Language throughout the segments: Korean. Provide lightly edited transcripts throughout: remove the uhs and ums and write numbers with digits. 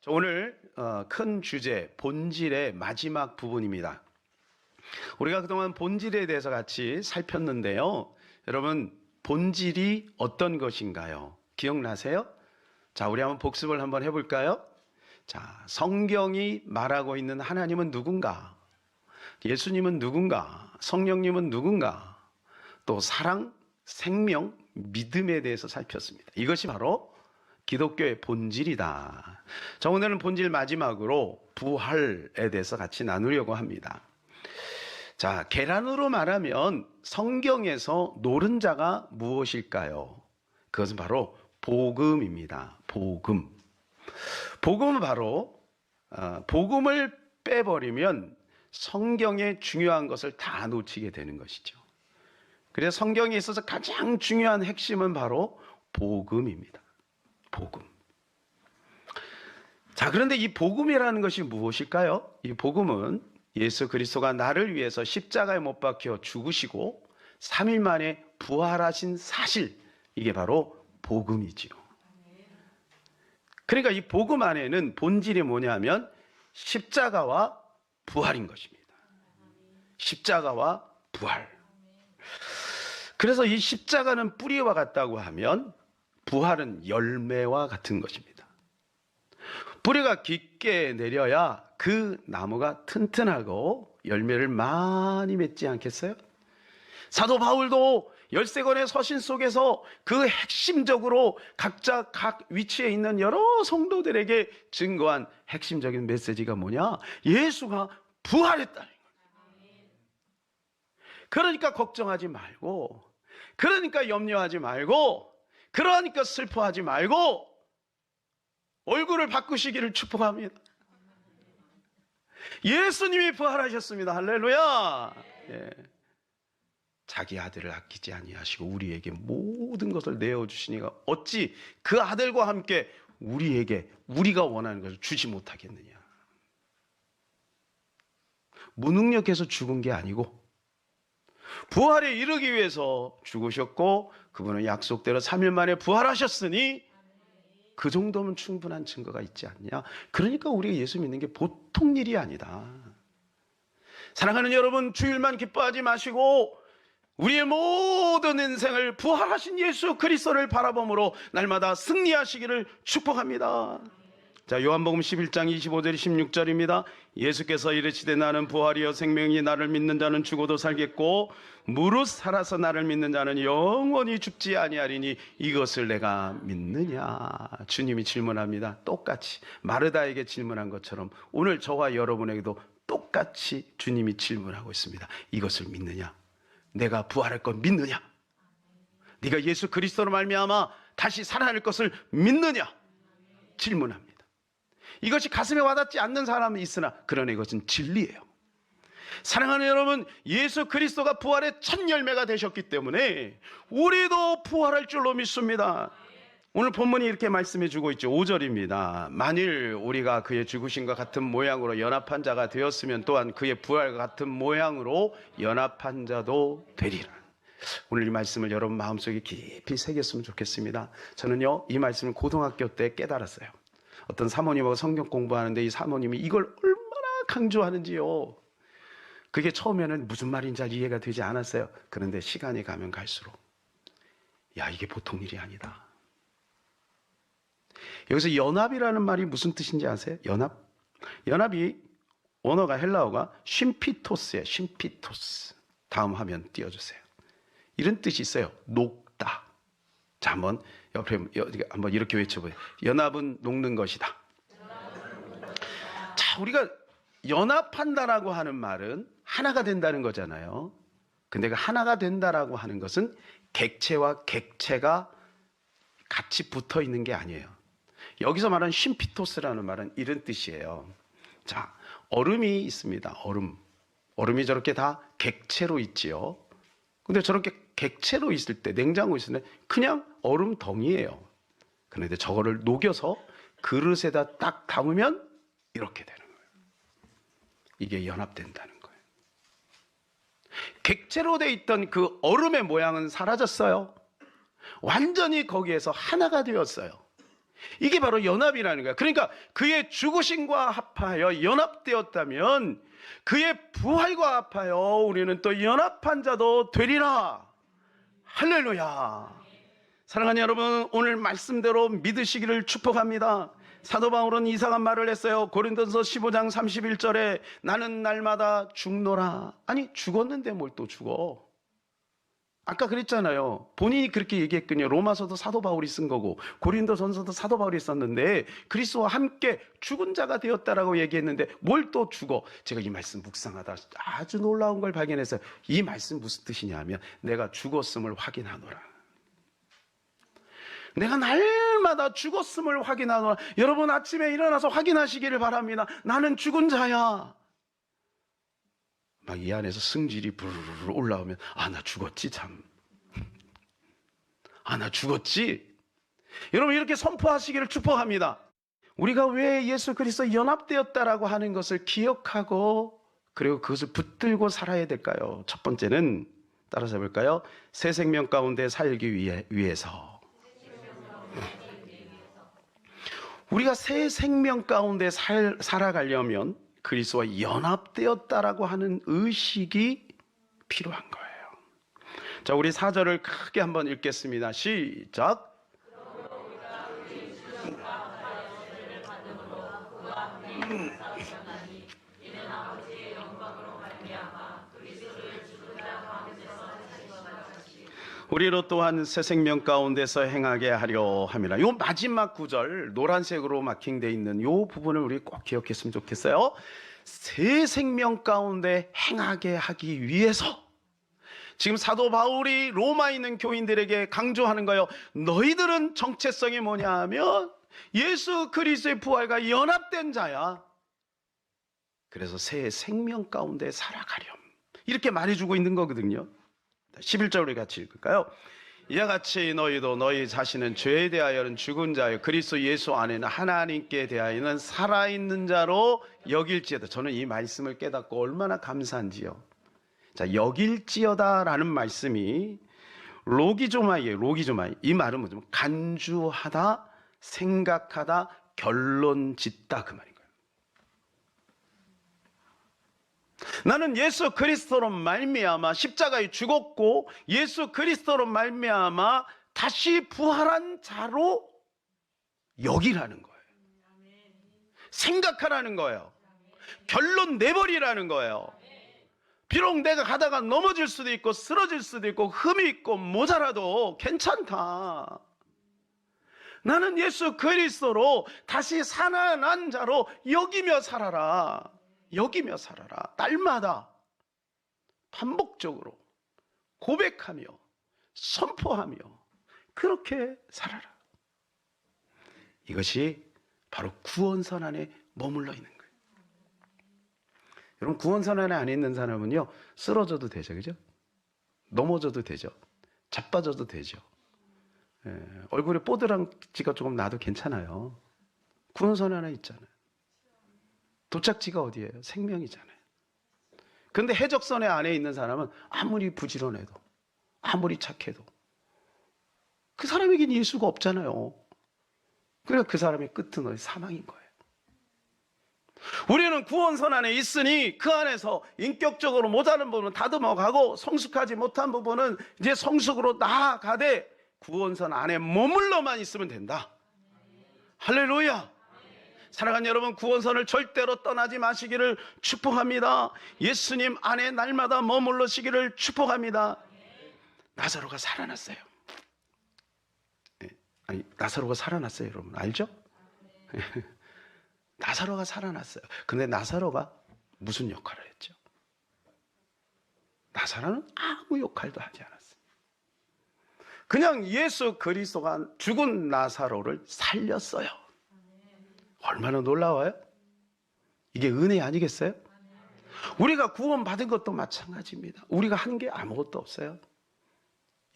오늘 큰 주제 본질의 마지막 부분입니다. 우리가 그동안 본질에 대해서 같이 살폈는데요. 여러분, 본질이 어떤 것인가요? 기억나세요? 자, 우리 한번 복습을 한번 해볼까요? 자, 성경이 말하고 있는 하나님은 누군가? 예수님은 누군가? 성령님은 누군가? 또 사랑, 생명, 믿음에 대해서 살폈습니다. 이것이 바로 기독교의 본질이다. 자, 오늘은 본질 마지막으로 부활에 대해서 같이 나누려고 합니다. 자, 계란으로 말하면 성경에서 노른자가 무엇일까요? 그것은 바로 복음입니다. 복음. 복음은 바로 복음을 빼버리면 성경의 중요한 것을 다 놓치게 되는 것이죠. 그래서 성경에 있어서 가장 중요한 핵심은 바로 복음입니다. 복음. 자, 그런데 이 복음이라는 것이 무엇일까요? 이 복음은 예수 그리스도가 나를 위해서 십자가에 못 박혀 죽으시고 3일 만에 부활하신 사실, 이게 바로 복음이지요. 그러니까 이 복음 안에는 본질이 뭐냐면 십자가와 부활인 것입니다. 십자가와 부활. 그래서 이 십자가는 뿌리와 같다고 하면 부활은 열매와 같은 것입니다. 뿌리가 깊게 내려야 그 나무가 튼튼하고 열매를 많이 맺지 않겠어요? 사도 바울도 13권의 서신 속에서 그 핵심적으로 각자 각 위치에 있는 여러 성도들에게 증거한 핵심적인 메시지가 뭐냐? 예수가 부활했다는 거예요. 그러니까 걱정하지 말고, 그러니까 염려하지 말고, 그러니까 슬퍼하지 말고 얼굴을 바꾸시기를 축복합니다. 예수님이 부활하셨습니다. 할렐루야. 예. 자기 아들을 아끼지 아니하시고 우리에게 모든 것을 내어주시니가 어찌 그 아들과 함께 우리에게 우리가 원하는 것을 주지 못하겠느냐. 무능력해서 죽은 게 아니고 부활에 이르기 위해서 죽으셨고 그분은 약속대로 3일 만에 부활하셨으니 그 정도면 충분한 증거가 있지 않냐. 그러니까 우리가 예수 믿는 게 보통 일이 아니다. 사랑하는 여러분, 주일만 기뻐하지 마시고 우리의 모든 인생을 부활하신 예수 그리스도를 바라봄으로 날마다 승리하시기를 축복합니다. 자, 요한복음 11장 25절 16절입니다. 예수께서 이르시되 나는 부활이요 생명이 나를 믿는 자는 죽어도 살겠고 무릇 살아서 나를 믿는 자는 영원히 죽지 아니하리니 이것을 내가 믿느냐. 주님이 질문합니다. 똑같이 마르다에게 질문한 것처럼 오늘 저와 여러분에게도 똑같이 주님이 질문하고 있습니다. 이것을 믿느냐? 내가 부활할 것 믿느냐? 네가 예수 그리스도로 말미암아 다시 살아날 것을 믿느냐? 질문합니다. 이것이 가슴에 와닿지 않는 사람이 있으나 그러나 이것은 진리예요. 사랑하는 여러분, 예수 그리스도가 부활의 첫 열매가 되셨기 때문에 우리도 부활할 줄로 믿습니다. 오늘 본문이 이렇게 말씀해 주고 있죠. 5절입니다. 만일 우리가 그의 죽으심과 같은 모양으로 연합한 자가 되었으면 또한 그의 부활과 같은 모양으로 연합한 자도 되리라. 오늘 이 말씀을 여러분 마음속에 깊이 새겼으면 좋겠습니다. 저는요, 이 말씀을 고등학교 때 깨달았어요. 어떤 사모님하고 성경 공부하는데 이 사모님이 이걸 얼마나 강조하는지요. 그게 처음에는 무슨 말인지 잘 이해가 되지 않았어요. 그런데 시간이 가면 갈수록 야, 이게 보통 일이 아니다. 여기서 연합이라는 말이 무슨 뜻인지 아세요? 연합? 연합이 언어가 헬라어가 쉼피토스예요. 쉼피토스. 다음 화면 띄워주세요. 이런 뜻이 있어요. 녹다. 자, 한번 옆에 한번 이렇게 외쳐보세요. 연합은 녹는 것이다. 자, 우리가 연합한다라고 하는 말은 하나가 된다는 거잖아요. 근데 그 하나가 된다라고 하는 것은 객체와 객체가 같이 붙어 있는 게 아니에요. 여기서 말하는 쉼피토스라는 말은 이런 뜻이에요. 자, 얼음이 있습니다. 얼음이 저렇게 다 객체로 있지요. 근데 저렇게 객체로 있을 때, 냉장고에 있을 때 그냥 얼음 덩이에요. 그런데 저거를 녹여서 그릇에다 딱 담으면 이렇게 되는 거예요. 이게 연합된다는 거예요. 객체로 돼 있던 그 얼음의 모양은 사라졌어요. 완전히 거기에서 하나가 되었어요. 이게 바로 연합이라는 거야. 그러니까 그의 죽으심과 합하여 연합되었다면 그의 부활과 합하여 우리는 또 연합한 자도 되리라. 할렐루야. 사랑하는 여러분, 오늘 말씀대로 믿으시기를 축복합니다. 사도 바울은 이상한 말을 했어요. 고린도서 15장 31절에 나는 날마다 죽노라. 아니, 죽었는데 뭘 또 죽어? 아까 그랬잖아요. 본인이 그렇게 얘기했거든요. 로마서도 사도 바울이 쓴 거고 고린도전서도 사도 바울이 썼는데 그리스도와 함께 죽은 자가 되었다라고 얘기했는데 뭘 또 죽어? 제가 이 말씀 묵상하다 아주 놀라운 걸 발견했어요. 이 말씀 무슨 뜻이냐면 내가 죽었음을 확인하노라. 내가 날마다 죽었음을 확인하노라. 여러분 아침에 일어나서 확인하시기를 바랍니다. 나는 죽은 자야. 막 이 안에서 승질이 부르르 올라오면 아, 나 죽었지 참. 아, 나 죽었지. 여러분 이렇게 선포하시기를 축복합니다. 우리가 왜 예수 그리스도 연합되었다라고 하는 것을 기억하고 그리고 그것을 붙들고 살아야 될까요? 첫 번째는 따라서 해볼까요? 새 생명 가운데 살기 위해서. 우리가 새 생명 가운데 살아가려면 그리스도와 연합되었다라고 하는 의식이 필요한 거예요. 자, 우리 4절을 크게 한번 읽겠습니다. 시작. 우리로 또한 새 생명 가운데서 행하게 하려 함이라. 요 마지막 구절 노란색으로 마킹되어 있는 요 부분을 우리 꼭 기억했으면 좋겠어요. 새 생명 가운데 행하게 하기 위해서 지금 사도 바울이 로마에 있는 교인들에게 강조하는 거예요. 너희들은 정체성이 뭐냐 하면 예수 그리스도의 부활과 연합된 자야. 그래서 새 생명 가운데 살아가렴. 이렇게 말해주고 있는 거거든요. 11절 우리 같이 읽을까요? 이와 같이 너희도 너희 자신은 죄에 대하여는 죽은 자요 그리스도 예수 안에는 하나님께 대하여는 살아있는 자로 여길지어다. 저는 이 말씀을 깨닫고 얼마나 감사한지요. 자, 여길지어다라는 말씀이 로기조마이에요. 로기조마이. 이 말은 뭐죠? 간주하다, 생각하다, 결론 짓다 그 말이에요. 나는 예수 그리스도로 말미암아 십자가에 죽었고 예수 그리스도로 말미암아 다시 부활한 자로 여기라는 거예요. 생각하라는 거예요. 결론 내버리라는 거예요. 비록 내가 가다가 넘어질 수도 있고 쓰러질 수도 있고 흠이 있고 모자라도 괜찮다. 나는 예수 그리스도로 다시 살아난 자로 여기며 살아라. 여기며 살아라. 날마다 반복적으로 고백하며 선포하며 그렇게 살아라. 이것이 바로 구원선 안에 머물러 있는 거예요. 여러분 구원선 안에 있는 사람은요 쓰러져도 되죠. 그죠? 넘어져도 되죠. 자빠져도 되죠. 얼굴에 뽀드랑지가 조금 나도 괜찮아요. 구원선 안에 있잖아요. 도착지가 어디예요? 생명이잖아요. 그런데 해적선의 안에 있는 사람은 아무리 부지런해도 아무리 착해도 그 사람에겐 예수가 없잖아요. 그러니까 그 사람의 끝은 어디 사망인 거예요. 우리는 구원선 안에 있으니 그 안에서 인격적으로 모자른 부분은 다듬어가고 성숙하지 못한 부분은 이제 성숙으로 나아가되 구원선 안에 머물러만 있으면 된다. 할렐루야. 사랑하는 여러분 구원선을 절대로 떠나지 마시기를 축복합니다. 예수님 안에 날마다 머물러시기를 축복합니다. 나사로가 살아났어요. 아니 나사로가 살아났어요. 여러분 알죠? 나사로가 살아났어요. 근데 나사로가 무슨 역할을 했죠? 나사로는 아무 역할도 하지 않았어요. 그냥 예수 그리스도가 죽은 나사로를 살렸어요. 얼마나 놀라워요? 이게 은혜 아니겠어요? 우리가 구원받은 것도 마찬가지입니다. 우리가 한 게 아무것도 없어요.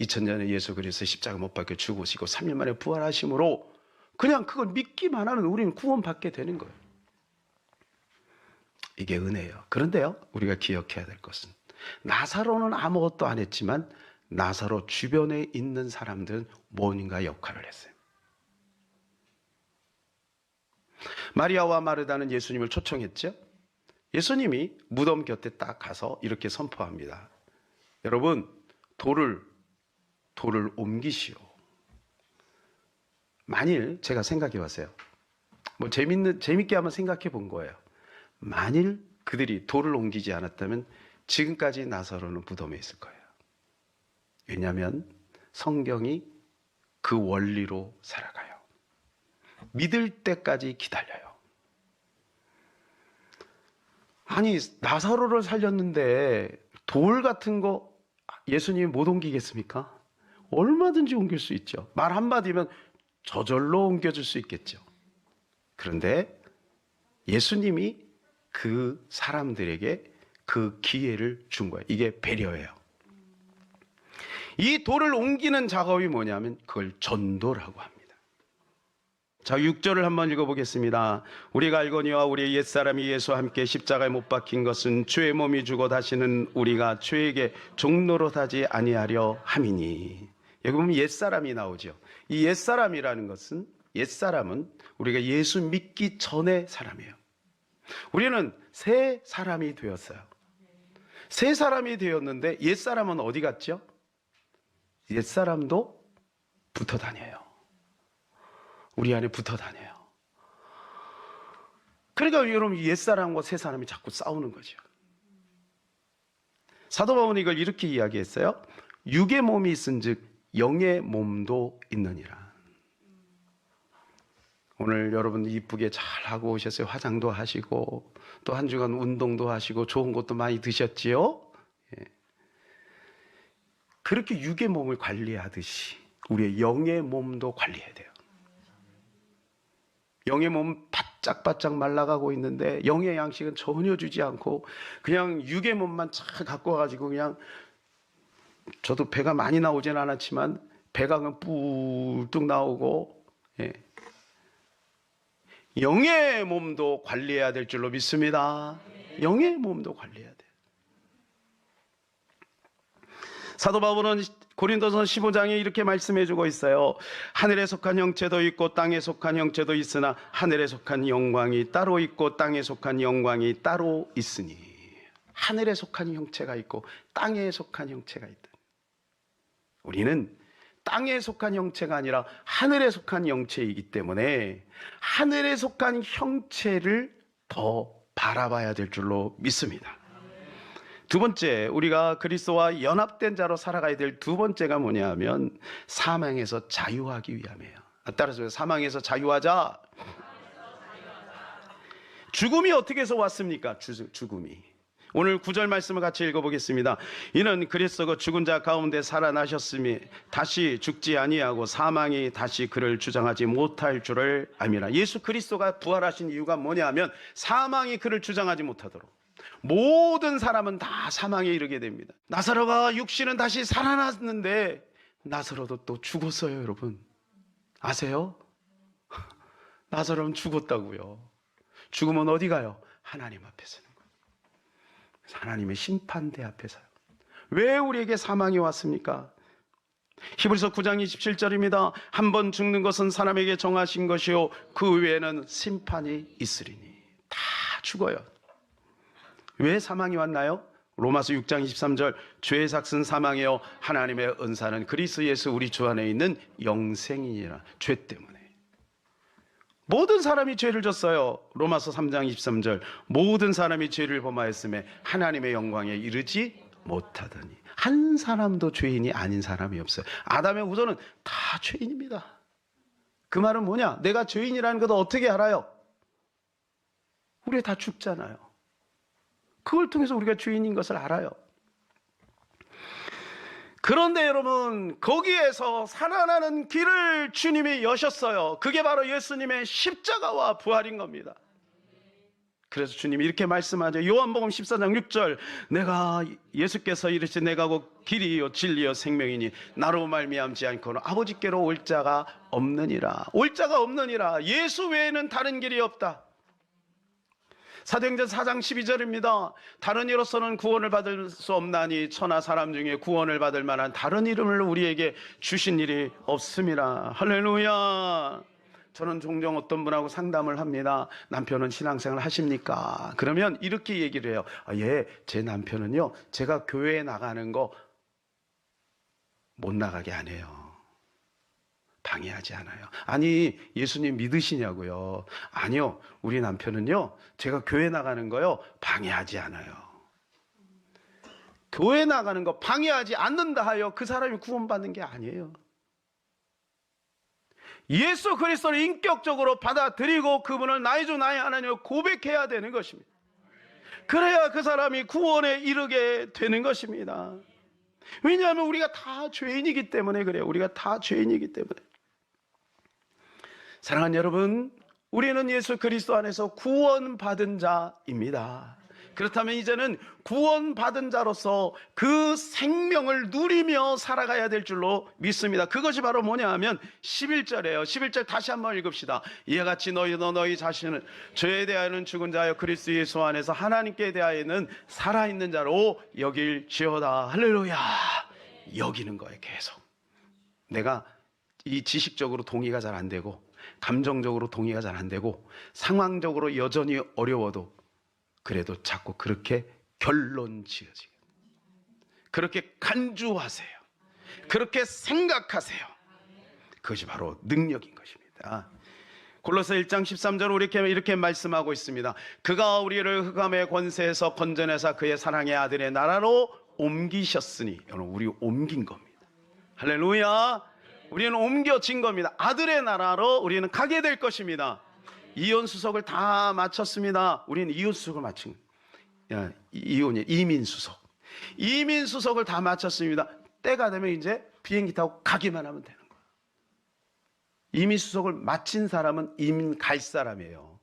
2000년에 예수 그리스도 십자가 못 박혀 죽으시고 3일 만에 부활하심으로 그냥 그걸 믿기만 하면 우리는 구원받게 되는 거예요. 이게 은혜예요. 그런데요, 우리가 기억해야 될 것은 나사로는 아무것도 안 했지만 나사로 주변에 있는 사람들은 뭔가 역할을 했어요. 마리아와 마르다는 예수님을 초청했죠. 예수님이 무덤 곁에 딱 가서 이렇게 선포합니다. 여러분, 돌을 옮기시오. 만일 제가 생각해 봤어요. 뭐 재밌게 한번 생각해 본 거예요. 만일 그들이 돌을 옮기지 않았다면 지금까지 나사로는 무덤에 있을 거예요. 왜냐하면 성경이 그 원리로 살아가요. 믿을 때까지 기다려요. 아니, 나사로를 살렸는데 돌 같은 거 예수님이 못 옮기겠습니까? 얼마든지 옮길 수 있죠. 말 한마디면 저절로 옮겨줄 수 있겠죠. 그런데 예수님이 그 사람들에게 그 기회를 준 거예요. 이게 배려예요. 이 돌을 옮기는 작업이 뭐냐면 그걸 전도라고 합니다. 자, 6절을 한번 읽어보겠습니다. 우리가 알거니와 우리의 옛사람이 예수와 함께 십자가에 못 박힌 것은 죄의 몸이 죽어 다시는 우리가 죄에게 종노릇하지 아니하려 함이니. 여기 보면 옛사람이 나오죠. 이 옛사람이라는 것은, 옛사람은 우리가 예수 믿기 전의 사람이에요. 우리는 새 사람이 되었어요. 새 사람이 되었는데 옛사람은 어디 갔죠? 옛사람도 붙어 다녀요. 우리 안에 붙어 다녀요. 그러니까 여러분, 옛사람과 새사람이 자꾸 싸우는 거죠. 사도 바울은 이걸 이렇게 이야기했어요. 육의 몸이 있은즉 영의 몸도 있느니라. 오늘 여러분 이쁘게 잘 하고 오셨어요. 화장도 하시고 또 한 주간 운동도 하시고 좋은 것도 많이 드셨지요. 예. 그렇게 육의 몸을 관리하듯이 우리의 영의 몸도 관리해야 돼요. 영의 몸은 바짝바짝 말라가고 있는데 영의 양식은 전혀 주지 않고 그냥 육의 몸만 잘 갖고 와가지고, 그냥 저도 배가 많이 나오진 않았지만 배가 그냥 뿔뚝 나오고, 예. 영의 몸도 관리해야 될 줄로 믿습니다. 영의 몸도 관리해야 돼요. 사도 바울은 고린도서 15장에 이렇게 말씀해 주고 있어요. 하늘에 속한 형체도 있고 땅에 속한 형체도 있으나 하늘에 속한 영광이 따로 있고 땅에 속한 영광이 따로 있으니. 하늘에 속한 형체가 있고 땅에 속한 형체가 있다. 우리는 땅에 속한 형체가 아니라 하늘에 속한 형체이기 때문에 하늘에 속한 형체를 더 바라봐야 될 줄로 믿습니다. 두 번째, 우리가 그리스도와 연합된 자로 살아가야 될 두 번째가 뭐냐 하면 사망에서 자유하기 위함이에요. 따라서 사망에서 자유하자. 죽음이 어떻게 해서 왔습니까? 죽음이. 오늘 9절 말씀을 같이 읽어보겠습니다. 이는 그리스도가 죽은 자 가운데 살아나셨으니 다시 죽지 아니하고 사망이 다시 그를 주장하지 못할 줄을 알미라. 예수 그리스도가 부활하신 이유가 뭐냐 하면 사망이 그를 주장하지 못하도록. 모든 사람은 다 사망에 이르게 됩니다. 나사로가 육신은 다시 살아났는데 나사로도 또 죽었어요. 여러분 아세요? 나사로는 죽었다고요. 죽으면 어디 가요? 하나님 앞에 서는 거예요. 하나님의 심판대 앞에 서요. 왜 우리에게 사망이 왔습니까? 히브리서 9장 27절입니다. 한 번 죽는 것은 사람에게 정하신 것이요 그 외에는 심판이 있으리니. 다 죽어요. 왜 사망이 왔나요? 로마서 6장 23절 죄의 삭은 사망이요 하나님의 은사는 그리스도 예수 우리 주 안에 있는 영생이니라. 죄 때문에 모든 사람이 죄를 졌어요. 로마서 3장 23절 모든 사람이 죄를 범하였음에 하나님의 영광에 이르지 못하더니. 한 사람도 죄인이 아닌 사람이 없어요. 아담의 후손은 다 죄인입니다. 그 말은 뭐냐? 내가 죄인이라는 것도 어떻게 알아요? 우리 다 죽잖아요. 그걸 통해서 우리가 죄인인 것을 알아요. 그런데 여러분 거기에서 살아나는 길을 주님이 여셨어요. 그게 바로 예수님의 십자가와 부활인 겁니다. 그래서 주님이 이렇게 말씀하죠. 요한복음 14장 6절 내가 예수께서 이르시되 내가 곧 길이요 진리요 생명이니 나로 말미암지 않고는 아버지께로 올 자가 없느니라. 올 자가 없느니라. 예수 외에는 다른 길이 없다. 사도행전 4장 12절입니다. 다른 이로서는 구원을 받을 수 없나니 천하 사람 중에 구원을 받을 만한 다른 이름을 우리에게 주신 일이 없음이라. 할렐루야. 저는 종종 어떤 분하고 상담을 합니다. 남편은 신앙생활 하십니까? 그러면 이렇게 얘기를 해요. 예, 제 남편은요, 제가 교회에 나가는 거 못 나가게 안 해요. 방해하지 않아요. 아니, 예수님 믿으시냐고요? 아니요, 우리 남편은요, 제가 교회 나가는 거요, 방해하지 않아요. 교회 나가는 거 방해하지 않는다 하여 그 사람이 구원받는 게 아니에요. 예수 그리스도를 인격적으로 받아들이고 그분을 나의 주 나의 하나님을 고백해야 되는 것입니다. 그래야 그 사람이 구원에 이르게 되는 것입니다. 왜냐하면 우리가 다 죄인이기 때문에 그래요. 우리가 다 죄인이기 때문에. 사랑하는 여러분, 우리는 예수 그리스도 안에서 구원받은 자입니다. 그렇다면 이제는 구원받은 자로서 그 생명을 누리며 살아가야 될 줄로 믿습니다. 그것이 바로 뭐냐 하면 11절이에요. 11절 다시 한번 읽읍시다. 이와 같이 너희도 너희 자신을 죄에 대하여는 죽은 자여 그리스도 예수 안에서 하나님께 대하여는 살아있는 자로 여길지어다. 할렐루야. 여기는 거예요. 계속. 내가 이 지식적으로 동의가 잘 안 되고 감정적으로 동의가 잘 안 되고 상황적으로 여전히 어려워도 그래도 자꾸 그렇게 결론 지어지게, 그렇게 간주하세요. 그렇게 생각하세요. 그것이 바로 능력인 것입니다. 골로새 1장 13절 이렇게 말씀하고 있습니다. 그가 우리를 흑암의 권세에서 건져내사 그의 사랑의 아들의 나라로 옮기셨으니, 여러분, 우리 옮긴 겁니다. 할렐루야. 우리는 옮겨진 겁니다. 아들의 나라로 우리는 가게 될 것입니다. 이혼수속을 다 마쳤습니다. 우리는 이혼수속을 마친 거예요. 이민수속. 이민수속을 다 마쳤습니다. 때가 되면 이제 비행기 타고 가기만 하면 되는 거예요. 이민수속을 마친 사람은 이민 갈 사람이에요.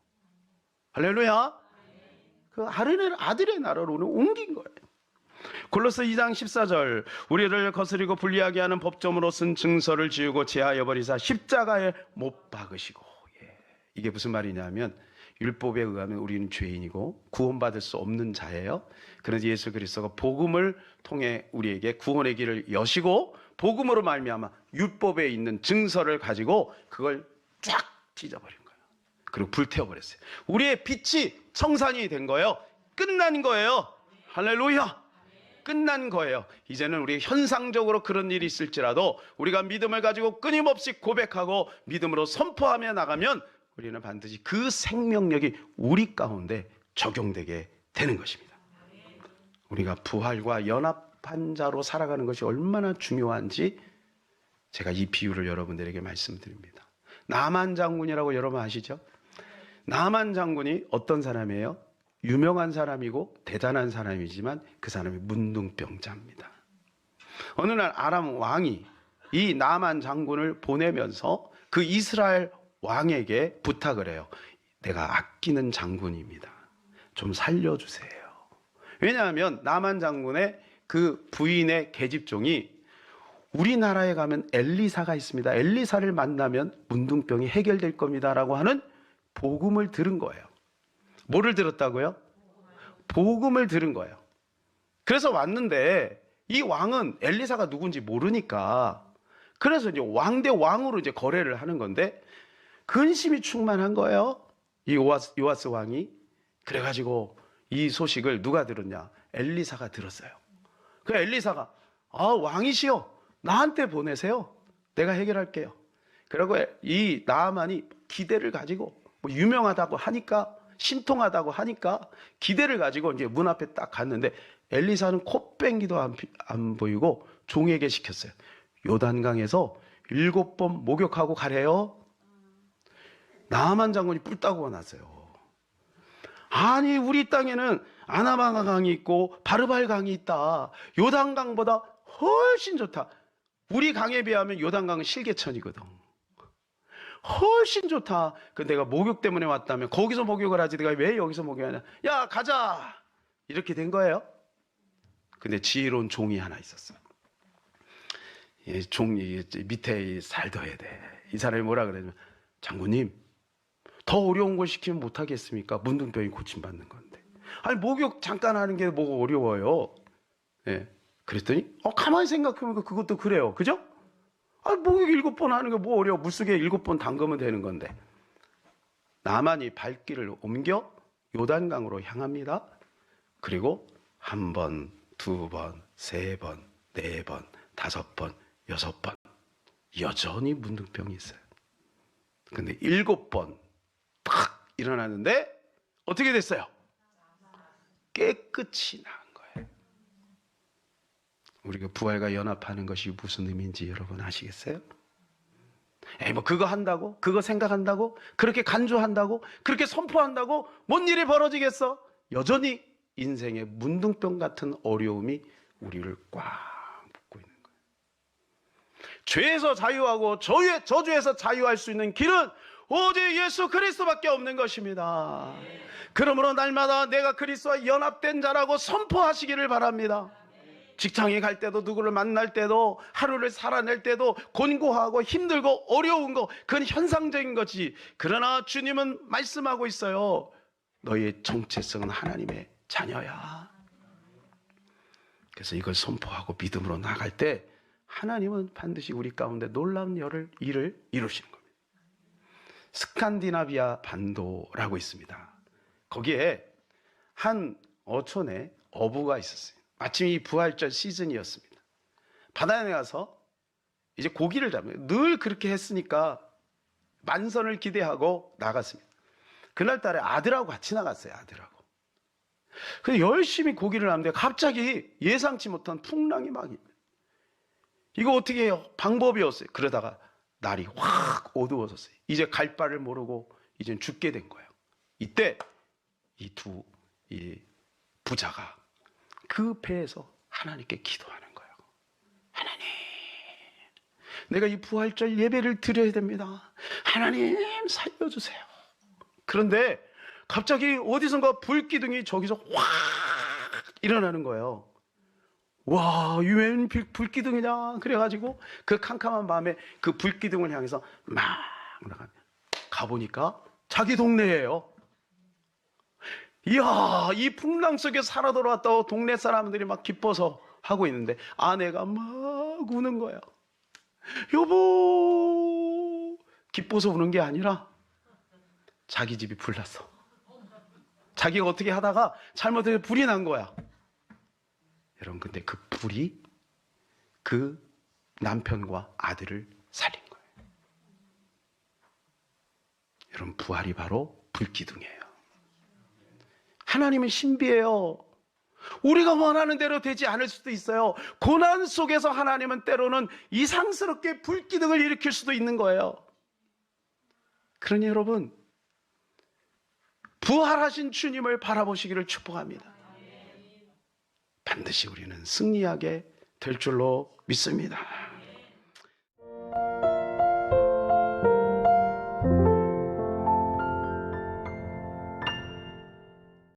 할렐루야. 그 아들의 나라로 우리는 옮긴 거예요. 골로새 2장 14절 우리를 거스리고 불리하게 하는 법정으로 쓴 증서를 지우고 제하여 버리사 십자가에 못 박으시고. 이게 무슨 말이냐면 율법에 의하면 우리는 죄인이고 구원받을 수 없는 자예요. 그래서 예수 그리스도가 복음을 통해 우리에게 구원의 길을 여시고 복음으로 말미암아 율법에 있는 증서를 가지고 그걸 쫙 찢어버린 거예요. 그리고 불태워버렸어요. 우리의 빛이 청산이 된 거예요. 끝난 거예요. 할렐루야. 끝난 거예요. 이제는 우리 현상적으로 그런 일이 있을지라도 우리가 믿음을 가지고 끊임없이 고백하고 믿음으로 선포하며 나가면 우리는 반드시 그 생명력이 우리 가운데 적용되게 되는 것입니다. 우리가 부활과 연합한 자로 살아가는 것이 얼마나 중요한지 제가 이 비유를 여러분들에게 말씀드립니다. 나만 장군이라고 여러분 아시죠? 나만 장군이 어떤 사람이에요? 유명한 사람이고 대단한 사람이지만 그 사람이 문둥병자입니다. 어느 날 아람 왕이 이 나만 장군을 보내면서 그 이스라엘 왕에게 부탁을 해요. 내가 아끼는 장군입니다. 좀 살려주세요. 왜냐하면 나만 장군의 그 부인의 계집종이 우리나라에 가면 엘리사가 있습니다. 엘리사를 만나면 문둥병이 해결될 겁니다. 라고 하는 복음을 들은 거예요. 뭐를 들었다고요? 복음을 들은 거예요. 그래서 왔는데 이 왕은 엘리사가 누군지 모르니까 그래서 이제 왕 대 왕으로 이제 거래를 하는 건데 근심이 충만한 거예요. 이 요아스 왕이. 그래가지고 이 소식을 누가 들었냐? 엘리사가 들었어요. 그 엘리사가 왕이시여 나한테 보내세요. 내가 해결할게요. 그리고 이 나아만이 기대를 가지고 뭐 유명하다고 하니까 신통하다고 하니까 기대를 가지고 이제 문 앞에 딱 갔는데 엘리사는 코뺑기도 안 보이고 종에게 시켰어요. 요단강에서 7번 목욕하고 가래요. 나아만 장군이 뿔 따고 났어요. 아니 우리 땅에는 아나바가 강이 있고 바르발 강이 있다. 요단강보다 훨씬 좋다. 우리 강에 비하면 요단강은 실개천이거든. 훨씬 좋다. 그 내가 목욕 때문에 왔다면 거기서 목욕을 하지 내가 왜 여기서 목욕하냐. 야 가자. 이렇게 된 거예요. 근데 지혜로운 종이 하나 있었어요. 종이 밑에 살둬야 돼. 이 사람이 뭐라 그러냐면 장군님 더 어려운 걸 시키면 못하겠습니까? 문둥병이 고침받는 건데. 아니 목욕 잠깐 하는 게 뭐가 어려워요. 예. 그랬더니 가만히 생각해보니까 그것도 그래요. 그죠? 뭐 7번 하는 게 뭐 어려워. 물속에 7번 담그면 되는 건데. 나만이 발길을 옮겨 요단강으로 향합니다. 그리고 1번, 2번, 3번, 4번, 5번, 6번 여전히 문둥병이 있어요. 근데 7번 탁 일어났는데 어떻게 됐어요? 깨끗이 나은 거예요. 우리가 부활과 연합하는 것이 무슨 의미인지 여러분 아시겠어요? 뭐 그거 한다고? 그거 생각한다고? 그렇게 간주한다고? 그렇게 선포한다고? 뭔 일이 벌어지겠어? 여전히 인생의 문둥병 같은 어려움이 우리를 꽉 묶고 있는 거예요. 죄에서 자유하고 저주에서 자유할 수 있는 길은 오직 예수 그리스도밖에 없는 것입니다. 그러므로 날마다 내가 그리스도와 연합된 자라고 선포하시기를 바랍니다. 직장에 갈 때도, 누구를 만날 때도, 하루를 살아낼 때도 곤고하고 힘들고 어려운 거, 그건 현상적인 거지. 그러나 주님은 말씀하고 있어요. 너희의 정체성은 하나님의 자녀야. 그래서 이걸 선포하고 믿음으로 나갈 때 하나님은 반드시 우리 가운데 놀라운 일을 이루시는 겁니다. 스칸디나비아 반도라고 있습니다. 거기에 한 어촌에 어부가 있었어요. 마침 이 부활절 시즌이었습니다. 바다에 가서 이제 고기를 잡는, 늘 그렇게 했으니까 만선을 기대하고 나갔습니다. 그날따라 아들하고 같이 나갔어요. 아들하고. 그래서 열심히 고기를 하는데 갑자기 예상치 못한 풍랑이 막 이거 어떻게 해요? 방법이 없어요. 그러다가 날이 확 어두워졌어요. 이제 갈 바를 모르고 이제 죽게 된 거예요. 이때 이 부자가 그 배에서 하나님께 기도하는 거예요. 하나님, 내가 이 부활절 예배를 드려야 됩니다. 하나님 살려주세요. 그런데 갑자기 어디선가 불기둥이 저기서 확 일어나는 거예요. 와, 웬 불기둥이냐. 그래가지고 그 캄캄한 밤에 그 불기둥을 향해서 막 가보니까 자기 동네예요. 이야, 이 풍랑 속에 살아 돌아왔다고 동네 사람들이 막 기뻐서 하고 있는데 아내가 막 우는 거야. 여보, 기뻐서 우는 게 아니라 자기 집이 불났어. 자기가 어떻게 하다가 잘못해서 불이 난 거야. 여러분, 근데 그 불이 그 남편과 아들을 살린 거예요. 여러분, 부활이 바로 불기둥이에요. 하나님은 신비해요. 우리가 원하는 대로 되지 않을 수도 있어요. 고난 속에서 하나님은 때로는 이상스럽게 불기둥을 일으킬 수도 있는 거예요. 그러니 여러분, 부활하신 주님을 바라보시기를 축복합니다. 반드시 우리는 승리하게 될 줄로 믿습니다.